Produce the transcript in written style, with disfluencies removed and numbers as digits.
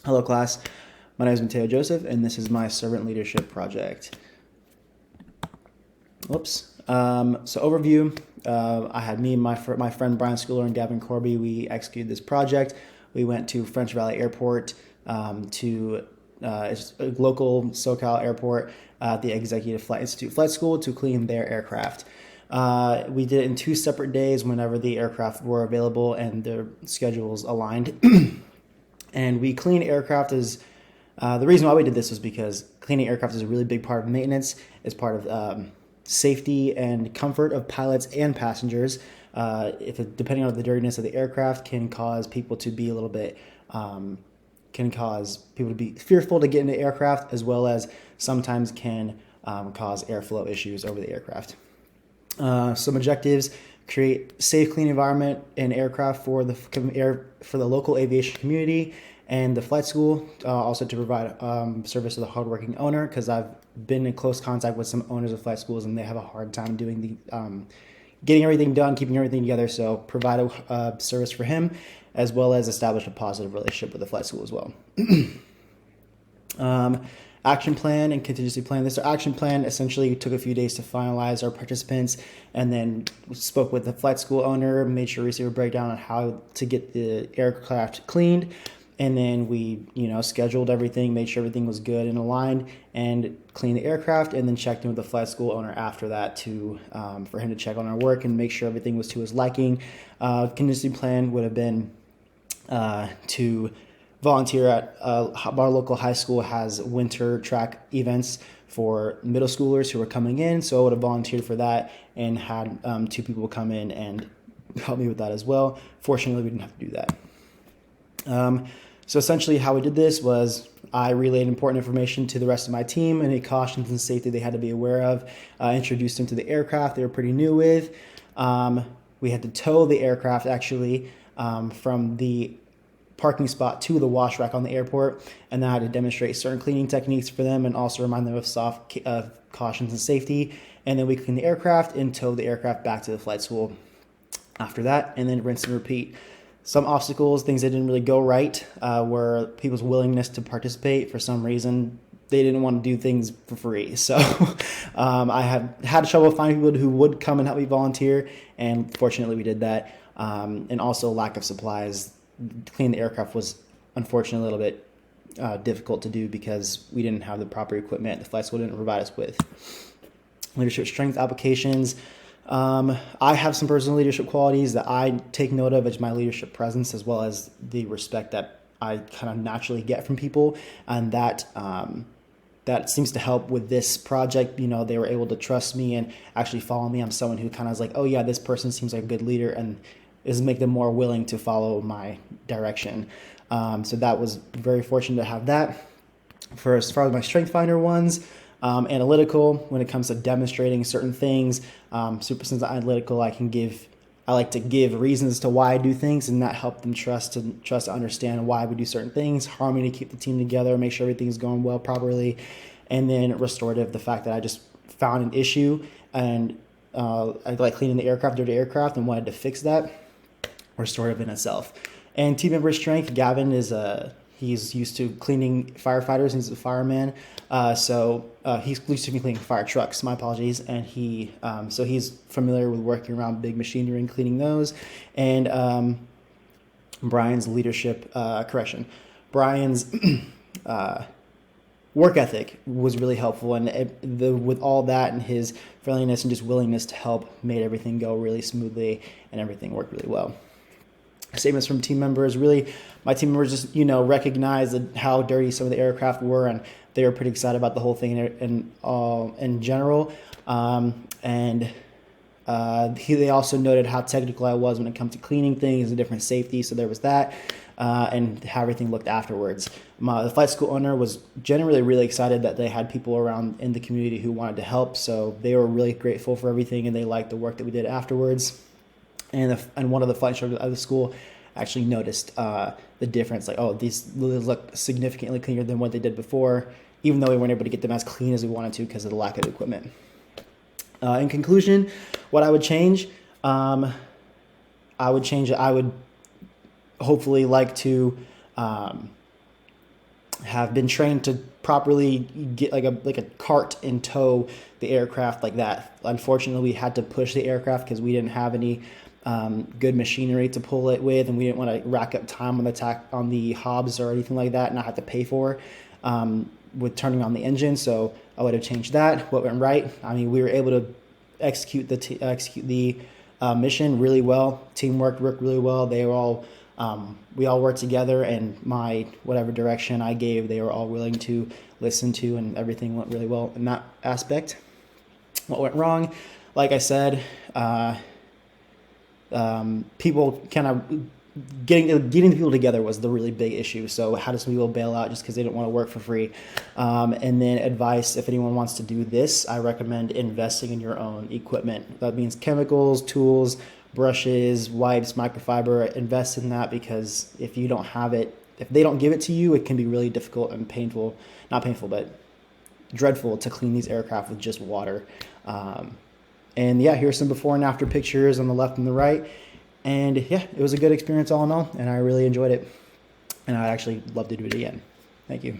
Hello class, my name is Mateo Joseph and this is my servant leadership project. Whoops. So overview, I had me and my friend Brian Schooler and Gavin Corby, we executed this project. We went to French Valley Airport to it's a local SoCal airport at the Executive Flight Institute Flight School to clean their aircraft. We did it in 2 separate days whenever the aircraft were available and their schedules aligned. And we clean aircraft as the reason why we did this was because cleaning aircraft is a really big part of maintenance. It's part of safety and comfort of pilots and passengers. Depending on the dirtiness of the aircraft, can cause people to be a little bit, can cause people to be fearful to get into aircraft, as well as sometimes can cause airflow issues over the aircraft. Some objectives: create safe, clean environment and aircraft for the local aviation community and the flight school. Also to provide service to the hardworking owner, because I've been in close contact with some owners of flight schools and they have a hard time doing getting everything done, keeping everything together. So provide a service for him, as well as establish a positive relationship with the flight school as well. Action plan and contingency plan. This action plan essentially took a few days to finalize our participants, and then spoke with the flight school owner, made sure we received a breakdown on how to get the aircraft cleaned, and then we scheduled everything, made sure everything was good and aligned, and cleaned the aircraft, and then checked in with the flight school owner after that to for him to check on our work and make sure everything was to his liking. Contingency plan would have been to volunteer at our local high school has winter track events for middle schoolers who are coming in, so I would have volunteered for that and had 2 people come in and help me with that as well. Fortunately, we didn't have to do that. So essentially how we did this was I relayed important information to the rest of my team, and any cautions and safety they had to be aware of. Introduced them to the aircraft they were pretty new with. We had to tow the aircraft actually from the parking spot to the wash rack on the airport, and then I had to demonstrate certain cleaning techniques for them and also remind them of soft cautions and safety. And then we cleaned the aircraft and towed the aircraft back to the flight school after that, and then rinse and repeat. Some obstacles, things that didn't really go right, were people's willingness to participate. For some reason, they didn't want to do things for free. So I have had trouble finding people who would come and help me volunteer, and fortunately we did that. And also lack of supplies. Cleaning the aircraft was unfortunately a little bit difficult to do because we didn't have the proper equipment. The flight school didn't provide us with. Leadership strength applications. I have some personal leadership qualities that I take note of as my leadership presence, as well as the respect that I kind of naturally get from people, and that seems to help with this project. They were able to trust me and actually follow me. I'm someone who kind of is like, oh yeah, this person seems like a good leader, and is make them more willing to follow my direction. So that was very fortunate to have that. For as far as my strength finder ones, analytical when it comes to demonstrating certain things. Since I'm analytical, I like to give reasons to why I do things, and that help them trust to understand why we do certain things. Harmony, keep the team together, make sure everything is going well properly. And then restorative, the fact that I just found an issue and I like cleaning the aircraft, dirty aircraft, and wanted to fix that. Restorative in itself. And team member strength, Gavin he's used to cleaning firefighters, and he's a fireman. So he's used to cleaning fire trucks, my apologies. And so he's familiar with working around big machinery and cleaning those. And Brian's leadership, Brian's work ethic was really helpful. And with all that and his friendliness and just willingness to help made everything go really smoothly and everything worked really well. Statements from team members. Really, my team members just recognized how dirty some of the aircraft were, and they were pretty excited about the whole thing in general. They also noted how technical I was when it comes to cleaning things and different safety. So there was that, and how everything looked afterwards. The flight school owner was generally really excited that they had people around in the community who wanted to help. So they were really grateful for everything, and they liked the work that we did afterwards. And one of the flight instructors at the school actually noticed the difference. Like, oh, these look significantly cleaner than what they did before, even though we weren't able to get them as clean as we wanted to because of the lack of equipment. In conclusion, what I would change, I would hopefully like to have been trained to properly get like a cart and tow the aircraft like that. Unfortunately, we had to push the aircraft because we didn't have any good machinery to pull it with, and we didn't want to rack up time on the hobs or anything like that, and not have to pay for with turning on the engine. So I would have changed that. What went right? I mean, we were able to execute the mission really well. Teamwork worked really well. They were all we all worked together, and my whatever direction I gave, they were all willing to listen to, and everything went really well in that aspect. What went wrong? Like I said, people kind of getting the people together was the really big issue. So how does some people bail out just because they don't want to work for free? And then advice, if anyone wants to do this, I recommend investing in your own equipment. That means chemicals, tools, brushes, wipes, microfiber. Invest in that, because if you don't have it, if they don't give it to you, it can be really difficult and painful, not painful, but dreadful to clean these aircraft with just water. And yeah, here's some before and after pictures on the left and the right. And yeah, it was a good experience all in all, and I really enjoyed it. And I'd actually love to do it again. Thank you.